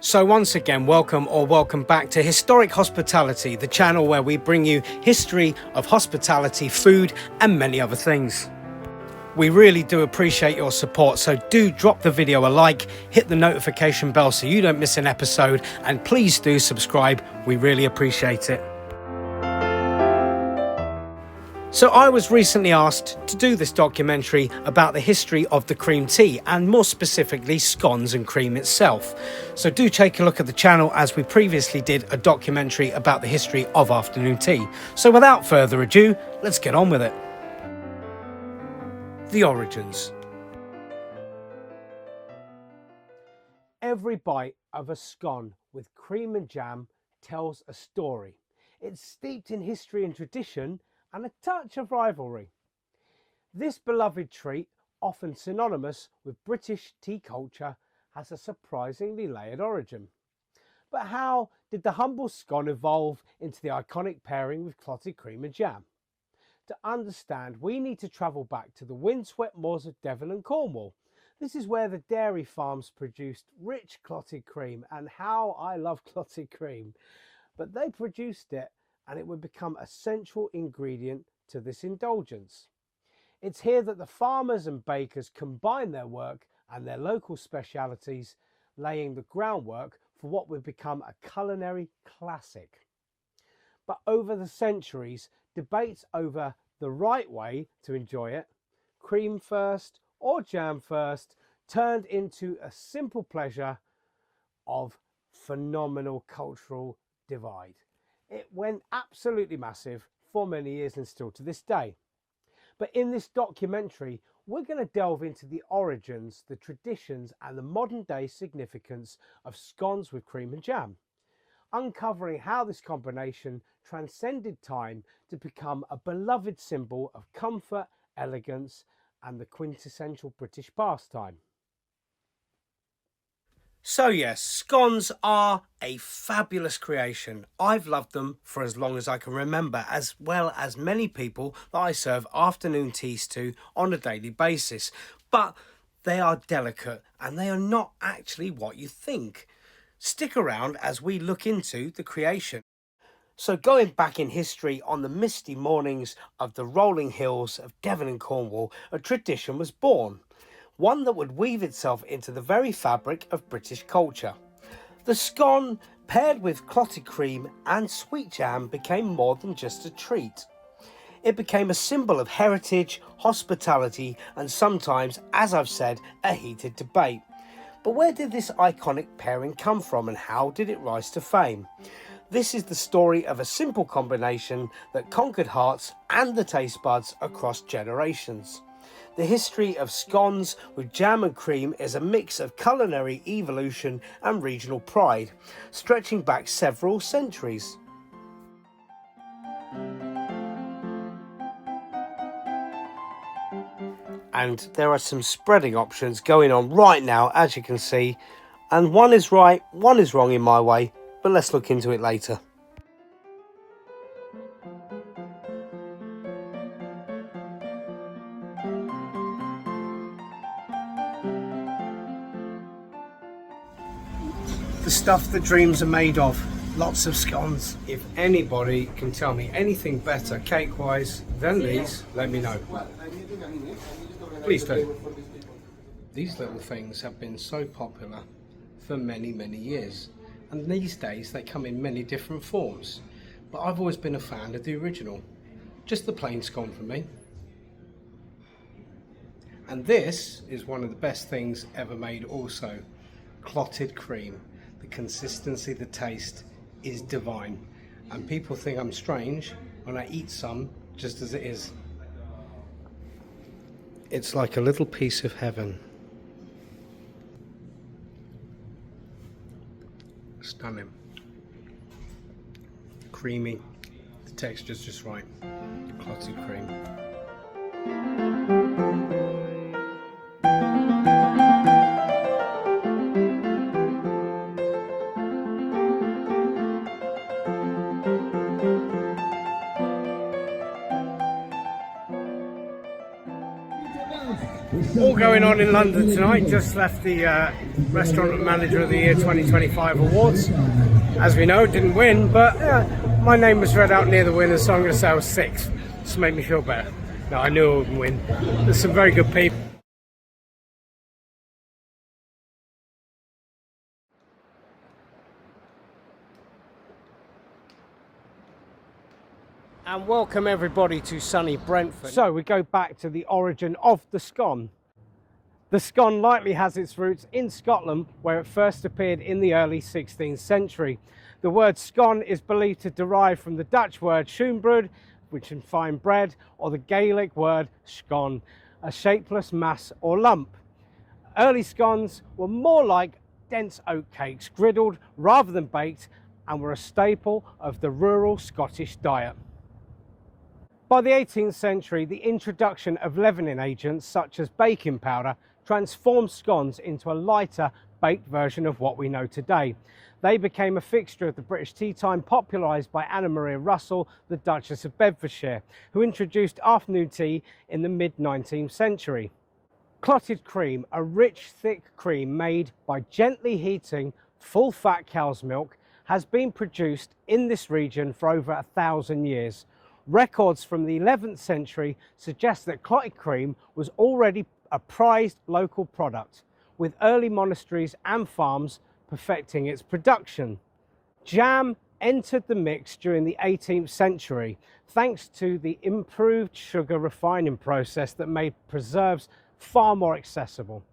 So once again, welcome back to Historic Hospitality, the channel where we bring you history of hospitality, food and many other things. We really do appreciate your support, so do drop the video a like, hit the notification bell so you don't miss an episode, and please do subscribe, we really appreciate it. So I was recently asked to do this documentary about the history of the cream tea and more specifically scones and cream itself. So do take a look at the channel as we previously did a documentary about the history of afternoon tea. So without further ado, let's get on with it. The origins. Every bite of a scone with cream and jam tells a story. It's steeped in history and tradition and a touch of rivalry. This beloved treat, often synonymous with British tea culture, has a surprisingly layered origin. But how did the humble scone evolve into the iconic pairing with clotted cream and jam? To understand, we need to travel back to the windswept moors of Devon and Cornwall. This is where the dairy farms produced rich clotted cream, and how I love clotted cream. But they produced it and it would become a central ingredient to this indulgence. It's here that the farmers and bakers combine their work and their local specialities, laying the groundwork for what would become a culinary classic. But over the centuries, debates over the right way to enjoy it, cream first or jam first, turned into a simple pleasure of phenomenal cultural divide. It went absolutely massive for many years and still to this day. But in this documentary, we're going to delve into the origins, the traditions and the modern day significance of scones with cream and jam, uncovering how this combination transcended time to become a beloved symbol of comfort, elegance and the quintessential British pastime. So yes, scones are a fabulous creation. I've loved them for as long as I can remember, as well as many people that I serve afternoon teas to on a daily basis. But they are delicate and they are not actually what you think. Stick around as we look into the creation. So going back in history, on the misty mornings of the rolling hills of Devon and Cornwall, a tradition was born. One that would weave itself into the very fabric of British culture. The scone, paired with clotted cream and sweet jam, became more than just a treat. It became a symbol of heritage, hospitality, and sometimes, as I've said, a heated debate. But where did this iconic pairing come from and how did it rise to fame? This is the story of a simple combination that conquered hearts and the taste buds across generations. The history of scones with jam and cream is a mix of culinary evolution and regional pride, stretching back several centuries. And there are some spreading options going on right now, as you can see, and one is right, one is wrong in my way, but let's look into it later. The stuff that dreams are made of. Lots of scones. If anybody can tell me anything better cake-wise than these, let me know. Please do. These little things have been so popular for many, many years. And these days they come in many different forms. But I've always been a fan of the original. Just the plain scone for me. And this is one of the best things ever made also. Clotted cream. The consistency, the taste is divine, and people think I'm strange when I eat some just as it is. It's like a little piece of heaven. Stunning. Creamy, the texture's just right. Clotted cream. All going on in London tonight. Just left the Restaurant Manager of the Year 2025 awards. As we know, didn't win, but my name was read out near the winners, so I'm going to say I was 6th. Just to make me feel better. No, I knew I wouldn't win. There's some very good people. And welcome everybody to sunny Brentford. So we go back to the origin of the scone. The scone likely has its roots in Scotland, where it first appeared in the early 16th century. The word scone is believed to derive from the Dutch word schoenbrood, which is fine bread, or the Gaelic word scone, a shapeless mass or lump. Early scones were more like dense oat cakes, griddled rather than baked, and were a staple of the rural Scottish diet. By the 18th century, the introduction of leavening agents such as baking powder transformed scones into a lighter, baked version of what we know today. They became a fixture of the British tea time, popularised by Anna Maria Russell, the Duchess of Bedfordshire, who introduced afternoon tea in the mid-19th century. Clotted cream, a rich, thick cream made by gently heating full-fat cow's milk, has been produced in this region for over 1,000 years. Records from the 11th century suggest that clotted cream was already a prized local product, with early monasteries and farms perfecting its production. Jam entered the mix during the 18th century, thanks to the improved sugar refining process that made preserves far more accessible.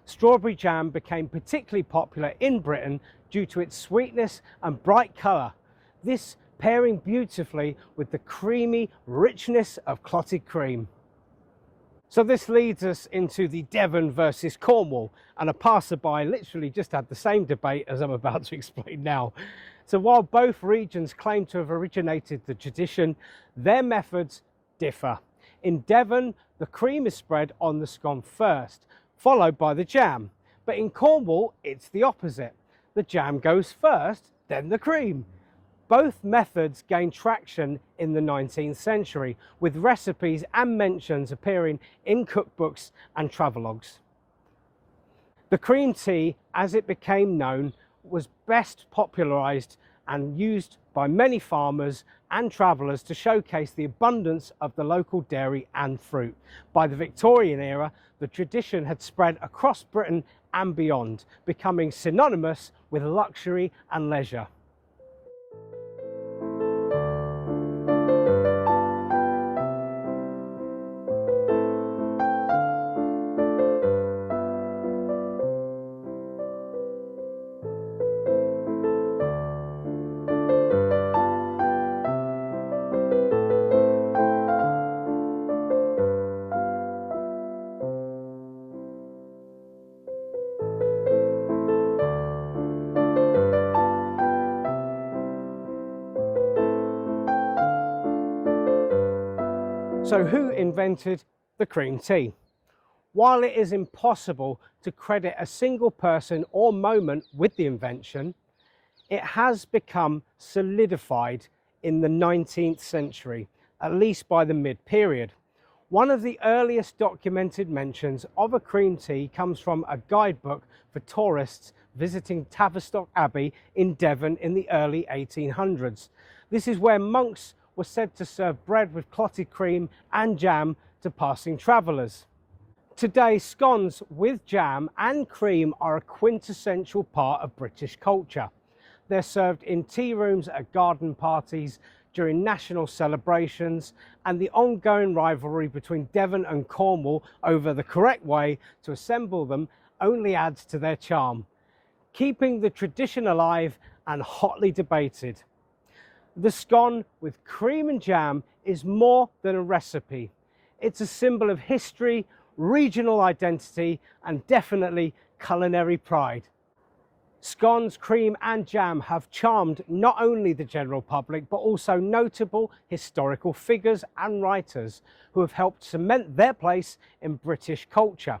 Strawberry jam became particularly popular in Britain due to its sweetness and bright colour. This pairing beautifully with the creamy richness of clotted cream. So this leads us into the Devon versus Cornwall, and a passerby literally just had the same debate as I'm about to explain now. So while both regions claim to have originated the tradition, their methods differ. In Devon, the cream is spread on the scone first, followed by the jam. But in Cornwall, it's the opposite. The jam goes first, then the cream. Both methods gained traction in the 19th century, with recipes and mentions appearing in cookbooks and travelogues. The cream tea, as it became known, was best popularised and used by many farmers and travellers to showcase the abundance of the local dairy and fruit. By the Victorian era, the tradition had spread across Britain and beyond, becoming synonymous with luxury and leisure. So who invented the cream tea? While it is impossible to credit a single person or moment with the invention, it has become solidified in the 19th century, at least by the mid-period. One of the earliest documented mentions of a cream tea comes from a guidebook for tourists visiting Tavistock Abbey in Devon in the early 1800s. This is where monks were said to serve bread with clotted cream and jam to passing travellers. Today, scones with jam and cream are a quintessential part of British culture. They're served in tea rooms at garden parties, during national celebrations, and the ongoing rivalry between Devon and Cornwall over the correct way to assemble them only adds to their charm, keeping the tradition alive and hotly debated. The scone with cream and jam is more than a recipe. It's a symbol of history, regional identity, and definitely culinary pride. Scones, cream and jam have charmed not only the general public, but also notable historical figures and writers who have helped cement their place in British culture.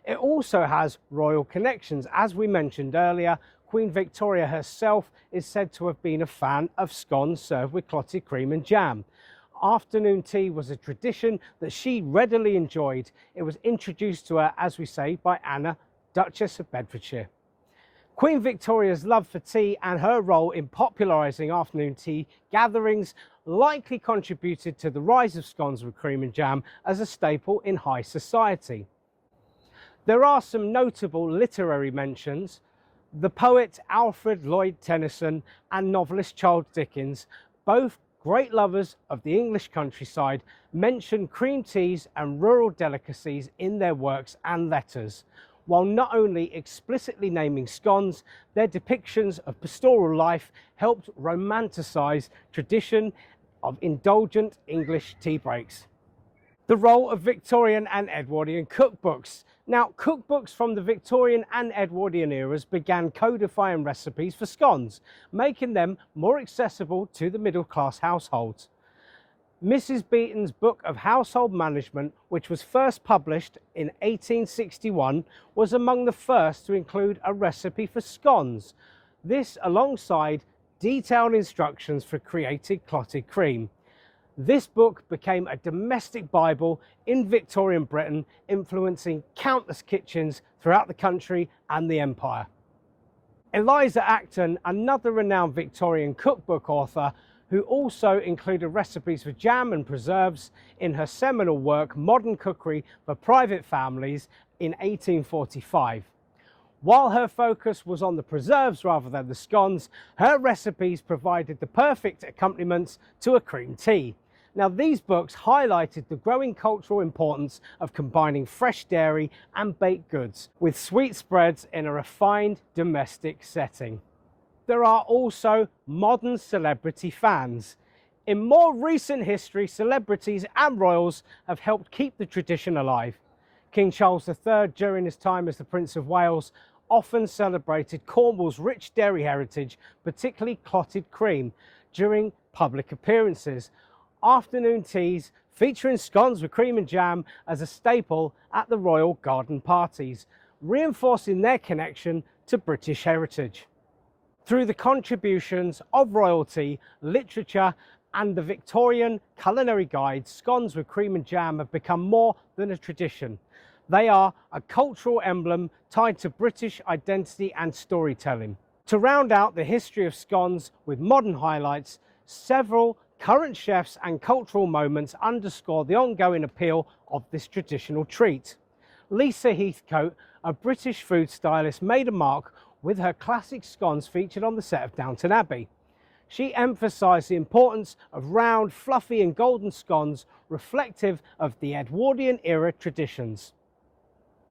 It also has royal connections. As we mentioned earlier, Queen Victoria herself is said to have been a fan of scones served with clotted cream and jam. Afternoon tea was a tradition that she readily enjoyed. It was introduced to her, as we say, by Anna, Duchess of Bedfordshire. Queen Victoria's love for tea and her role in popularising afternoon tea gatherings likely contributed to the rise of scones with cream and jam as a staple in high society. There are some notable literary mentions. The poet Alfred Lloyd Tennyson and novelist Charles Dickens, both great lovers of the English countryside, mention cream teas and rural delicacies in their works and letters. While not only explicitly naming scones, their depictions of pastoral life helped romanticise tradition of indulgent English tea breaks. The role of Victorian and Edwardian cookbooks. Now, cookbooks from the Victorian and Edwardian eras began codifying recipes for scones, making them more accessible to the middle-class households. Mrs. Beeton's Book of Household Management, which was first published in 1861, was among the first to include a recipe for scones. This alongside detailed instructions for creating clotted cream. This book became a domestic Bible in Victorian Britain, influencing countless kitchens throughout the country and the empire. Eliza Acton, another renowned Victorian cookbook author, who also included recipes for jam and preserves in her seminal work Modern Cookery for Private Families in 1845. While her focus was on the preserves rather than the scones, her recipes provided the perfect accompaniments to a cream tea. Now, these books highlighted the growing cultural importance of combining fresh dairy and baked goods with sweet spreads in a refined domestic setting. There are also modern celebrity fans. In more recent history, celebrities and royals have helped keep the tradition alive. King Charles III, during his time as the Prince of Wales, often celebrated Cornwall's rich dairy heritage, particularly clotted cream, during public appearances. Afternoon teas featuring scones with cream and jam as a staple at the royal garden parties, reinforcing their connection to British heritage. Through the contributions of royalty, literature, and the Victorian culinary guides, scones with cream and jam have become more than a tradition. They are a cultural emblem tied to British identity and storytelling. To round out the history of scones with modern highlights, several current chefs and cultural moments underscore the ongoing appeal of this traditional treat. Lisa Heathcote, a British food stylist, made a mark with her classic scones featured on the set of Downton Abbey. She emphasised the importance of round, fluffy and golden scones reflective of the Edwardian era traditions.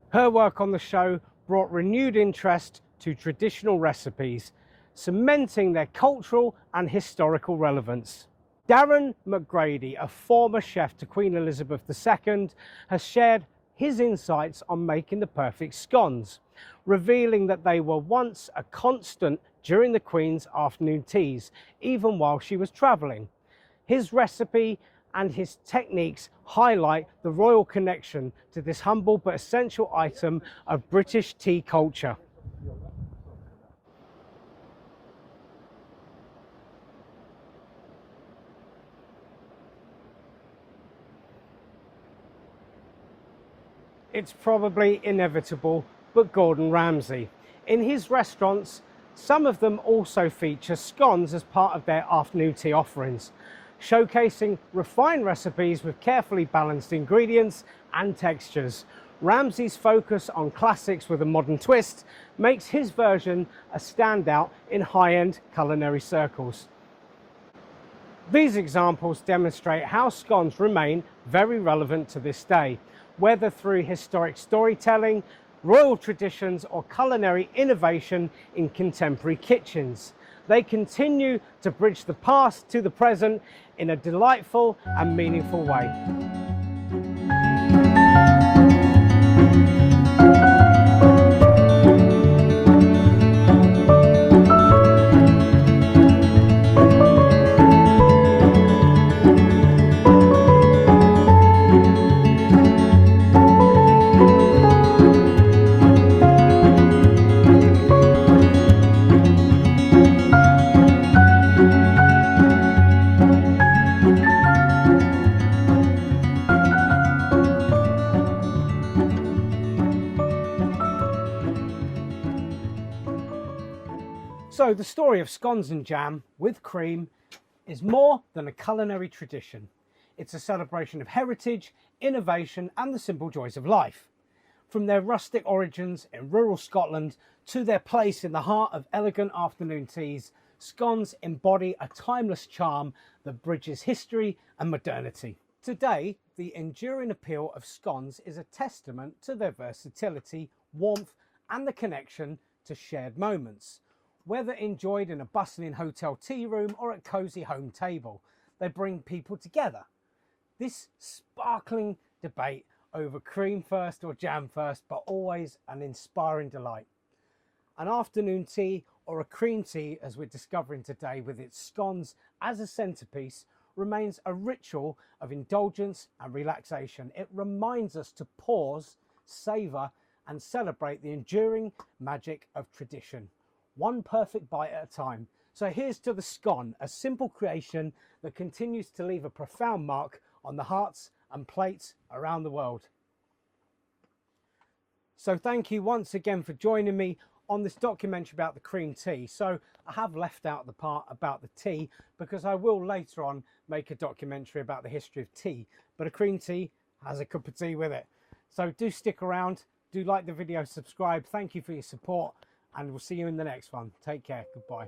Her work on the show brought renewed interest to traditional recipes, cementing their cultural and historical relevance. Darren McGrady, a former chef to Queen Elizabeth II, has shared his insights on making the perfect scones, revealing that they were once a constant during the Queen's afternoon teas, even while she was travelling. His recipe and his techniques highlight the royal connection to this humble but essential item of British tea culture. It's probably inevitable, but Gordon Ramsay. In his restaurants, some of them also feature scones as part of their afternoon tea offerings, showcasing refined recipes with carefully balanced ingredients and textures. Ramsay's focus on classics with a modern twist makes his version a standout in high-end culinary circles. These examples demonstrate how scones remain very relevant to this day, whether through historic storytelling, royal traditions, or culinary innovation in contemporary kitchens. They continue to bridge the past to the present in a delightful and meaningful way. So the story of scones and jam with cream is more than a culinary tradition. It's a celebration of heritage, innovation and the simple joys of life. From their rustic origins in rural Scotland to their place in the heart of elegant afternoon teas, scones embody a timeless charm that bridges history and modernity. Today, the enduring appeal of scones is a testament to their versatility, warmth and the connection to shared moments. Whether enjoyed in a bustling hotel tea room or at cosy home table, they bring people together. This sparkling debate over cream first or jam first, but always an inspiring delight. An afternoon tea or a cream tea, as we're discovering today with its scones as a centerpiece, remains a ritual of indulgence and relaxation. It reminds us to pause, savor and celebrate the enduring magic of tradition, one perfect bite at a time. So here's to the scone, a simple creation that continues to leave a profound mark on the hearts and plates around the world. So thank you once again for joining me on this documentary about the cream tea. So I have left out the part about the tea because I will later on make a documentary about the history of tea, but a cream tea has a cup of tea with it. So do stick around, do like the video, subscribe. Thank you for your support and we'll see you in the next one. Take care. Goodbye.